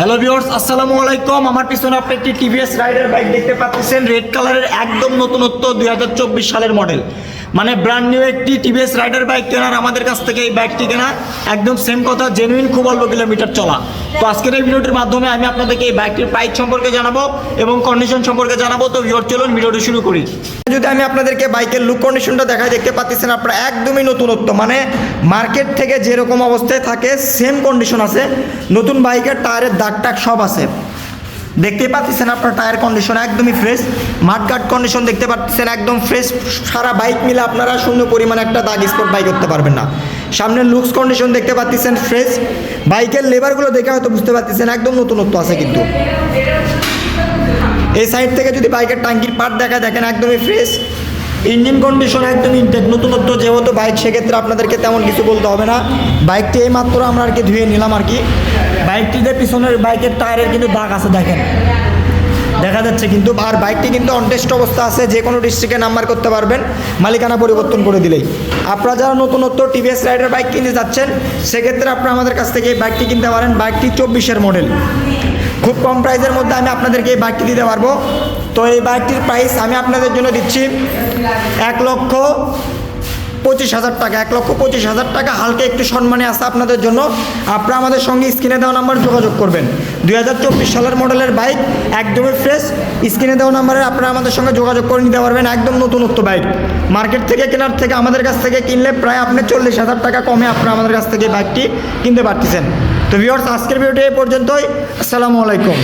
Hello viewers, আসসালামু আলাইকুম। আমার পিছনে আপনি একটি টিভিএস রাইডার বাইক দেখতে পাচ্ছেন, রেড কালারের, একদম নতুনত্ব 2024 সালের মডেল। মানে ব্র্যান্ড নিউ একটি টিভিএস রাইডার বাইক কেনার আমাদের কাছ থেকে এই বাইকটি কেনা একদম সেম কথা, জেনুইন, খুব অল্প কিলোমিটার চলা। তো আজকের এই ভিডিওটির মাধ্যমে আমি আপনাদেরকে এই বাইকটির প্রাইস সম্পর্কে জানাবো এবং কন্ডিশন সম্পর্কে জানাবো। তো ভিউয়ার, চলুন ভিডিওটি শুরু করি। যদি আমি আপনাদেরকে বাইকের লুক কন্ডিশনটা দেখাই, দেখতে পাচ্ছেন আপনারা একদমই নতুনত্ব, মানে মার্কেট থেকে যেরকম অবস্থায় থাকে সেম কন্ডিশন আছে। নতুন বাইকের টায়ারের দাগ টাগ সব আছে, দেখতে পাচ্ছেন আপনার টায়ার কন্ডিশন একদমই ফ্রেশ। মাঠঘাট কন্ডিশন দেখতে পাচ্ছেন একদম ফ্রেশ। সারা বাইক মিলে আপনারা শূন্য পরিমাণে একটা দাগ স্পট বাইক করতে পারবেন না। সামনের লুকস কন্ডিশন দেখতে পাচ্ছেন ফ্রেশ। বাইকের লেবারগুলো দেখে হয়তো বুঝতে পারতেছেন একদম নতুনত্ব আছে। কিন্তু এই সাইড থেকে যদি বাইকের টাঙ্কির পার্ট দেখা, দেখেন একদমই ফ্রেশ। ইঞ্জিন কন্ডিশন একদমই ইনটেক, নতুনত্ব যেহেতু বাইক, সেক্ষেত্রে আপনাদেরকে তেমন কিছু বলতে হবে না। বাইকটি এই মাত্র আমরা আর কি ধুয়ে নিলাম আর কি। বাইকটিতে পিছনের বাইকের টায়ারের কিন্তু দাগ আছে, দেখেন দেখা যাচ্ছে কিন্তু। আর বাইকটি কিন্তু অনটেস্ট অবস্থা আছে, যে কোনো ডিস্ট্রিক্টে নাম্বার করতে পারবেন মালিকানা পরিবর্তন করে দিলেই। আপনারা যারা নতুনত্ব টিভিএস রাইডার বাইক কিনতে যাচ্ছেন, সেক্ষেত্রে আপনারা আমাদের কাছ থেকে এই বাইকটি কিনতে পারেন। বাইকটি 24-এর মডেল, খুব কম প্রাইসের মধ্যে আমি আপনাদেরকে এই বাইকটি দিতে পারবো। তো এই বাইকটির প্রাইস আমি আপনাদের জন্য দিচ্ছি 1,25,000 টাকা। 1,25,000 টাকা, হালকা একটু সম্মানে আছে আপনাদের জন্য। আপনারা আমাদের সঙ্গে স্ক্রিনে দেওয়া নাম্বার যোগাযোগ করবেন। 2024 সালের মডেলের বাইক, একদমই ফ্রেশ। স্ক্রিনে দেওয়া নাম্বারে আপনারা আমাদের সঙ্গে যোগাযোগ করে নিতে পারবেন। একদম নতুনত্ব বাইক, মার্কেট থেকে কেনার থেকে আমাদের কাছ থেকে কিনলে প্রায় আপনি 40,000 টাকা কমে আপনারা আমাদের কাছ থেকে বাইকটি কিনতে পারতেছেন। তো ভিউয়ার্স, আজকের ভিডিওটি এই পর্যন্তই। আসসালামু আলাইকুম।